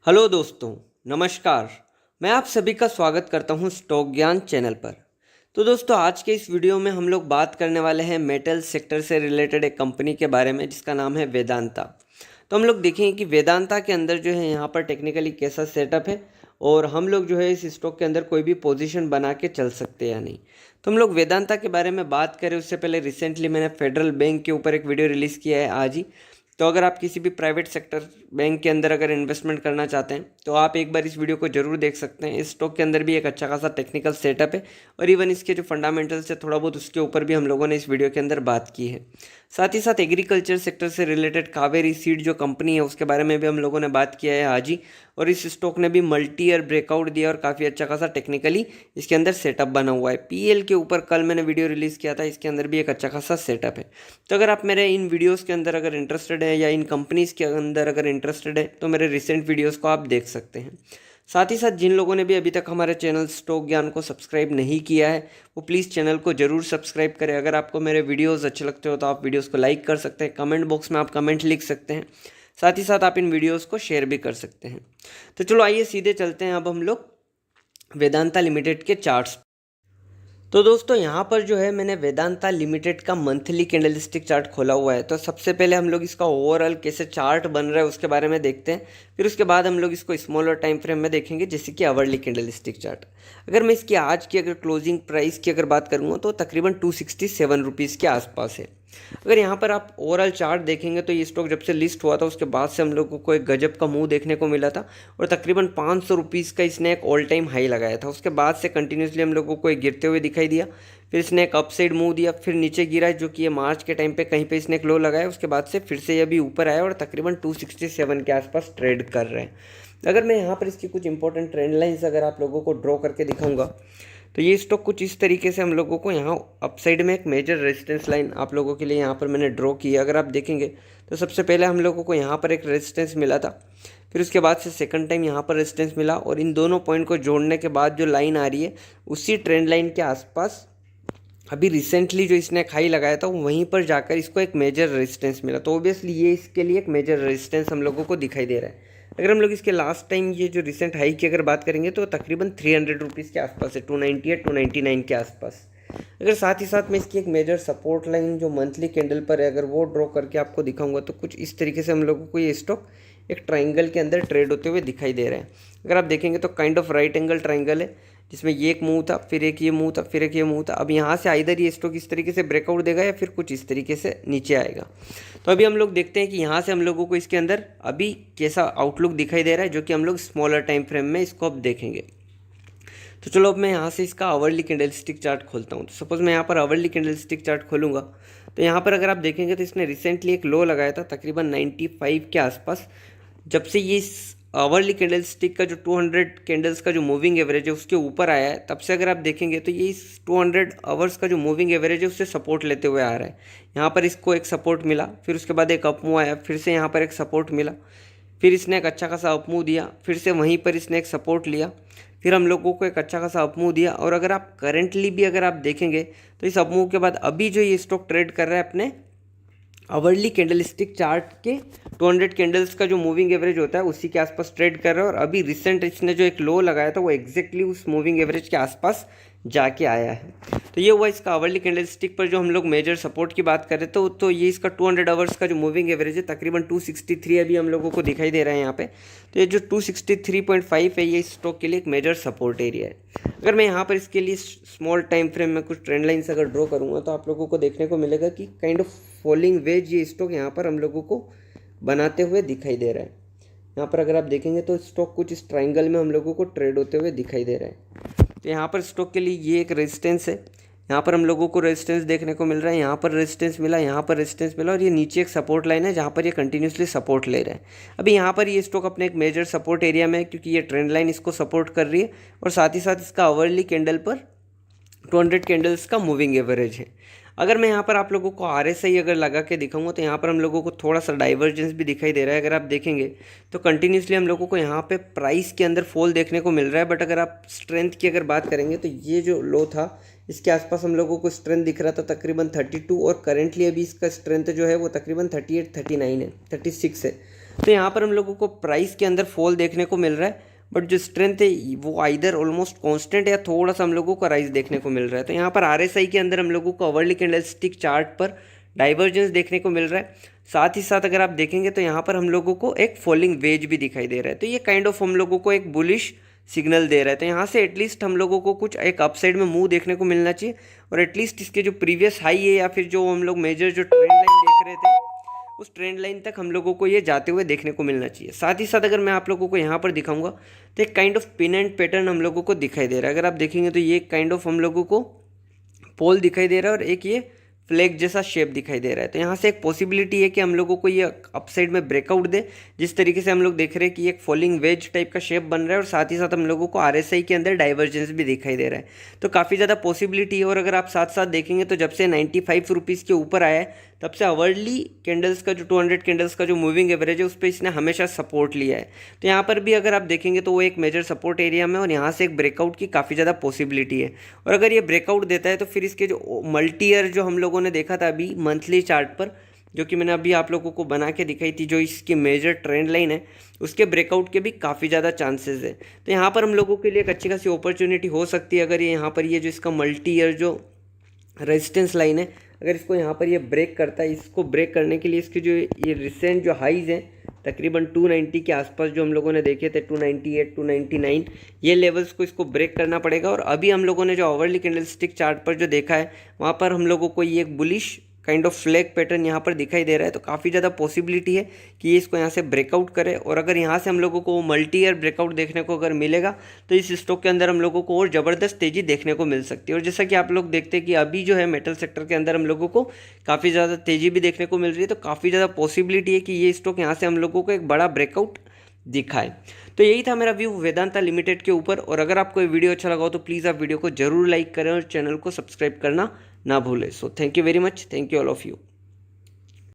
Hello दोस्तों, नमस्कार। मैं आप सभी का स्वागत करता हूं स्टॉक ज्ञान चैनल पर। तो दोस्तों, आज के इस वीडियो में हम लोग बात करने वाले हैं मेटल सेक्टर से रिलेटेड एक कंपनी के बारे में जिसका नाम है वेदांता। तो हम लोग देखेंगे कि वेदांता के अंदर जो है यहाँ पर टेक्निकली कैसा सेटअप है और हम लोग जो है इस स्टॉक के अंदर कोई भी पोजीशन बना के चल सकते हैं या नहीं। तो हम लोग वेदांता के बारे में बात करें उससे पहले रिसेंटली मैंने फेडरल बैंक के ऊपर एक वीडियो रिलीज़ किया है आज ही। तो अगर आप किसी भी प्राइवेट सेक्टर बैंक के अंदर अगर इन्वेस्टमेंट करना चाहते हैं तो आप एक बार इस वीडियो को जरूर देख सकते हैं। इस स्टॉक के अंदर भी एक अच्छा खासा टेक्निकल सेटअप है और इवन इसके जो फंडामेंटल्स है थोड़ा बहुत उसके ऊपर भी हम लोगों ने इस वीडियो के अंदर बात की है। साथ ही साथ एग्रीकल्चर सेक्टर से रिलेटेड कावेरी सीड जो कंपनी है उसके बारे में भी हम लोगों ने बात किया है आज ही। और इस स्टॉक ने भी मल्टी ईयर ब्रेकआउट दिया और काफ़ी अच्छा खासा टेक्निकली इसके अंदर सेटअप बना हुआ है। पीएल के ऊपर कल मैंने वीडियो रिलीज़ किया था, इसके अंदर भी एक अच्छा खासा सेटअप है। तो अगर आप मेरे इन वीडियोस के अंदर अगर इंटरेस्टेड है या इन कंपनीज़ के अंदर अगर इंटरेस्टेड है तो मेरे रिसेंट वीडियोस को आप देख सकते हैं। साथ ही साथ जिन लोगों ने भी अभी तक हमारे चैनल स्टॉक ज्ञान को सब्सक्राइब नहीं किया है वो प्लीज़ चैनल को जरूर सब्सक्राइब करें। अगर आपको मेरे वीडियोस अच्छे लगते हो तो आप वीडियोस को लाइक कर सकते हैं, कमेंट बॉक्स में आप कमेंट लिख सकते हैं। साथ ही साथ आप इन वीडियोस को शेयर भी कर सकते हैं। तो चलो आइए सीधे चलते हैं अब हम लोग वेदांता लिमिटेड के चार्ट्स। तो दोस्तों यहाँ पर जो है मैंने वेदांता लिमिटेड का मंथली कैंडलस्टिक चार्ट खोला हुआ है। तो सबसे पहले हम लोग इसका ओवरऑल कैसे चार्ट बन रहा है उसके बारे में देखते हैं, फिर उसके बाद हम लोग इसको स्मॉलर टाइम फ्रेम में देखेंगे जैसे कि आवरली कैंडलस्टिक चार्ट। अगर मैं इसकी आज की अगर क्लोजिंग प्राइस की अगर बात करूँगा तो तकरीबन 267 रुपीज़ के आसपास है। अगर यहाँ पर आप ओवरऑल चार्ट देखेंगे तो ये स्टॉक जब से लिस्ट हुआ था उसके बाद से हम लोगों को एक गजब का मूव देखने को मिला था और तकरीबन 500 रुपीज़ का इसने एक ऑल टाइम हाई लगाया था। उसके बाद से कंटिन्यूसली हम लोगों को एक गिरते हुए दिखाई दिया, फिर इसने एक अपसाइड मूव दिया, फिर नीचे गिरा जो कि ये मार्च के टाइम पे कहीं पे इसने एक लो लगाया। उसके बाद से फिर से ये अभी ऊपर आया और तकरीबन 267 के आसपास ट्रेड कर रहे हैं। अगर मैं यहाँ पर इसकी कुछ इंपॉर्टेंट ट्रेंड लाइन्स अगर आप लोगों को ड्रॉ करके दिखाऊंगा तो ये स्टॉक कुछ इस तरीके से हम लोगों को यहाँ अपसाइड में एक मेजर रेजिस्टेंस लाइन आप लोगों के लिए यहाँ पर मैंने ड्रॉ की है। अगर आप देखेंगे तो सबसे पहले हम लोगों को यहाँ पर एक रेजिस्टेंस मिला था, फिर उसके बाद से सेकंड टाइम यहाँ पर रेजिस्टेंस मिला और इन दोनों पॉइंट को जोड़ने के बाद जो लाइन आ रही है उसी ट्रेंड लाइन के आसपास अभी रिसेंटली जो इसने एक हाई लगाया था वहीं पर जाकर इसको एक मेजर रेजिस्टेंस मिला। तो ऑब्वियसली ये इसके लिए एक मेजर रेजिस्टेंस हम लोगों को दिखाई दे रहा है। अगर हम लोग इसके लास्ट टाइम ये जो रिसेंट हाई की अगर बात करेंगे तो तकरीबन 300 रुपीज़ के आसपास है, 298 299 के आसपास। अगर साथ ही साथ में इसकी एक मेजर सपोर्ट लाइन जो मंथली कैंडल पर है अगर वो ड्रॉ करके आपको दिखाऊंगा तो कुछ इस तरीके से हम लोगों को ये स्टॉक एक ट्राइंगल के अंदर ट्रेड होते हुए दिखाई दे रहे हैं। अगर आप देखेंगे तो kind of right angle triangle है जिसमें ये एक मूव था, फिर एक ये मूव था, फिर एक ये मूव था। अब यहाँ से आइदर ये स्टॉक इस तरीके से ब्रेकआउट देगा या फिर कुछ इस तरीके से नीचे आएगा। तो अभी हम लोग देखते हैं कि यहाँ से हम लोगों को इसके अंदर अभी कैसा आउटलुक दिखाई दे रहा है जो कि हम लोग स्मॉलर टाइम फ्रेम में इसको अब देखेंगे। तो चलो अब मैं यहाँ से इसका आवरली कैंडलस्टिक चार्ट खोलता हूँ। तो सपोज़ मैं यहाँ पर आवरली कैंडलस्टिक चार्ट खोलूँगा तो यहाँ पर अगर आप देखेंगे तो इसने रिसेंटली एक लो लगाया था तकरीबन 95 के आसपास। जब से ये आवरली कैंडल स्टिक का जो 200 कैंडल्स का जो मूविंग एवरेज है उसके ऊपर आया है तब से अगर आप देखेंगे तो ये इस 200 आवर्स का जो मूविंग एवरेज है उससे सपोर्ट लेते हुए आ रहा है। यहाँ पर इसको एक सपोर्ट मिला, फिर उसके बाद एक अप मूव आया, फिर से यहाँ पर एक सपोर्ट मिला, फिर इसने एक अच्छा खासा अप मूव दिया, फिर से वहीं पर इसने एक सपोर्ट लिया, फिर हम लोगों को एक अच्छा खासा अप मूव दिया। और अगर आप करेंटली भी अगर आप देखेंगे तो इस अप मूव के बाद अभी जो ये स्टॉक ट्रेड कर रहा है अपने आवरली कैंडलस्टिक चार्ट के 200 कैंडल्स का जो मूविंग एवरेज होता है उसी के आसपास ट्रेड कर रहा है। और अभी रिसेंट इसने जो एक लो लगाया था वो एग्जैक्टली उस मूविंग एवरेज के आसपास जाके आया है। तो ये हुआ इसका आवरली कैंडलस्टिक पर जो हम लोग मेजर सपोर्ट की बात करें तो ये इसका 200 आवर्स का जो मूविंग एवरेज है तकरीबन 263 अभी हम लोगों को दिखाई दे रहा है यहाँ पे। तो ये जो 263.5 है ये इस स्टॉक के लिए एक मेजर सपोर्ट एरिया है। अगर मैं यहाँ पर इसके लिए स्मॉल टाइम फ्रेम में कुछ ट्रेंड लाइन्स अगर ड्रॉ करूँगा तो आप लोगों को देखने को मिलेगा कि काइंड ऑफ फॉलिंग वेज ये स्टॉक यहाँ पर हम लोगों को बनाते हुए दिखाई दे रहा है। यहाँ पर अगर आप देखेंगे तो स्टॉक कुछ इस ट्राइंगल में हम लोगों को ट्रेड होते हुए दिखाई दे रहा है। तो यहाँ पर स्टॉक के लिए ये एक रेजिस्टेंस है, यहाँ पर हम लोगों को रेजिस्टेंस देखने को मिल रहा है, यहाँ पर रेजिस्टेंस मिला, यहाँ पर रेजिस्टेंस मिला और ये नीचे एक सपोर्ट लाइन है जहाँ पर ये कंटिन्यूसली सपोर्ट ले रहा है। अभी यहाँ पर ये स्टॉक अपने एक मेजर सपोर्ट एरिया में है क्योंकि ये ट्रेंड लाइन इसको सपोर्ट कर रही है और साथ ही साथ इसका आवरली कैंडल पर 200 कैंडल्स का मूविंग एवरेज है। अगर मैं यहाँ पर आप लोगों को RSI अगर लगा के दिखाऊंगा तो यहाँ पर हम लोगों को थोड़ा सा डाइवर्जेंस भी दिखाई दे रहा है। अगर आप देखेंगे तो कंटिन्यूसली हम लोगों को यहाँ पे प्राइस के अंदर फॉल देखने को मिल रहा है, बट अगर आप स्ट्रेंथ की अगर बात करेंगे तो ये जो लो था इसके आसपास हम लोगों को स्ट्रेंथ दिख रहा था तकरीबन 32 और करेंटली अभी इसका स्ट्रेंथ जो है वो तकरीबन 38 39 है 36 है। तो यहाँ पर हम लोगों को प्राइस के अंदर फॉल देखने को मिल रहा है, बट जो स्ट्रेंथ है वो आइदर ऑलमोस्ट कांस्टेंट या थोड़ा सा हम लोगों को राइज देखने को मिल रहा है। तो यहाँ पर RSI के अंदर हम लोगों को अवर्ली कैंडलस्टिक चार्ट पर डाइवर्जेंस देखने को मिल रहा है। साथ ही साथ अगर आप देखेंगे तो यहाँ पर हम लोगों को एक फॉलिंग वेज भी दिखाई दे रहा है। तो ये काइंड ऑफ हम लोगों को एक बुलिश सिग्नल दे रहा है। तो यहाँ से एटलीस्ट हम लोगों को कुछ एक अपसाइड में मूव देखने को मिलना चाहिए, और एटलीस्ट इसके जो प्रीवियस हाई है या फिर जो हम लोग मेजर जो ट्रेंड लाइन देख रहे थे उस ट्रेंड लाइन तक हम लोगों को ये जाते हुए देखने को मिलना चाहिए। साथ ही साथ अगर मैं आप लोगों को यहाँ पर दिखाऊंगा तो एक kind of pin and pattern हम लोगों को दिखाई दे रहा है। अगर आप देखेंगे तो ये काइंड ऑफ हम लोगों को पोल दिखाई दे रहा है और एक ये फ्लैग जैसा शेप दिखाई दे रहा है। तो यहाँ से एक पॉसिबिलिटी है कि हम लोगों को ये अपसाइड में ब्रेकआउट दे, जिस तरीके से हम लोग देख रहे हैं कि एक फॉलिंग वेज टाइप का शेप बन रहा है, और साथ ही साथ हम लोगों को RSI के अंदर डाइवर्जेंस भी दिखाई दे रहा है। तो काफ़ी ज़्यादा पॉसिबिलिटी है। और अगर आप साथ साथ देखेंगे तो जब से 95 रुपीज़ के ऊपर आया है तब से अवर्ली कैंडल्स का जो 200 कैंडल्स का जो मूविंग एवरेज है उस पर इसने हमेशा सपोर्ट लिया है। तो यहाँ पर भी अगर आप देखेंगे तो वो एक मेजर सपोर्ट एरिया में, और यहाँ से एक ब्रेकआउट की काफ़ी ज़्यादा पॉसिबिलिटी है। और अगर ये ब्रेकआउट देता है तो फिर इसके जो मल्टी ईयर जो हम लोगों ने देखा था अभी मंथली चार्ट पर, जो कि मैंने अभी आप लोगों को बना के दिखाई थी, जो इसकी मेजर ट्रेंड लाइन है उसके ब्रेकआउट के भी काफ़ी ज़्यादा चांसेस है। तो यहाँ पर हम लोगों के लिए एक अच्छी खासी अपॉर्चुनिटी हो सकती है अगर ये यहाँ पर ये जो इसका मल्टी ईयर जो रेजिस्टेंस लाइन है, अगर इसको यहाँ पर ये ब्रेक करता है। इसको ब्रेक करने के लिए इसके जो ये रिसेंट जो हाइज़ हैं तकरीबन 290 के आसपास जो हम लोगों ने देखे थे 298 299, ये लेवल्स को इसको ब्रेक करना पड़ेगा। और अभी हम लोगों ने जो ओवरली कैंडलस्टिक चार्ट पर जो देखा है वहाँ पर हम लोगों को ये एक bullish kind of flag pattern यहाँ पर दिखाई दे रहा है। तो काफ़ी ज़्यादा पॉसिबिलिटी है कि ये इसको यहाँ से ब्रेकआउट करे, और अगर यहाँ से हम लोगों को मल्टी ईयर ब्रेकआउट देखने को अगर मिलेगा तो इस स्टॉक के अंदर हम लोगों को और ज़बरदस्त तेज़ी देखने को मिल सकती है। और जैसा कि आप लोग देखते हैं कि अभी जो है मेटल सेक्टर के अंदर हम लोगों को काफ़ी ज़्यादा तेज़ी भी देखने को मिल रही है। तो काफ़ी ज़्यादा पॉसिबिलिटी है कि ये स्टॉक यहाँ से हम लोगों को एक बड़ा ब्रेकआउट दिखाए। तो यही था मेरा व्यू वेदांता लिमिटेड के ऊपर। और अगर आपको ये वीडियो अच्छा लगा हो तो प्लीज़ आप वीडियो को जरूर लाइक करें और चैनल को सब्सक्राइब करना ना भूलें। So thank you very much, thank you all of you.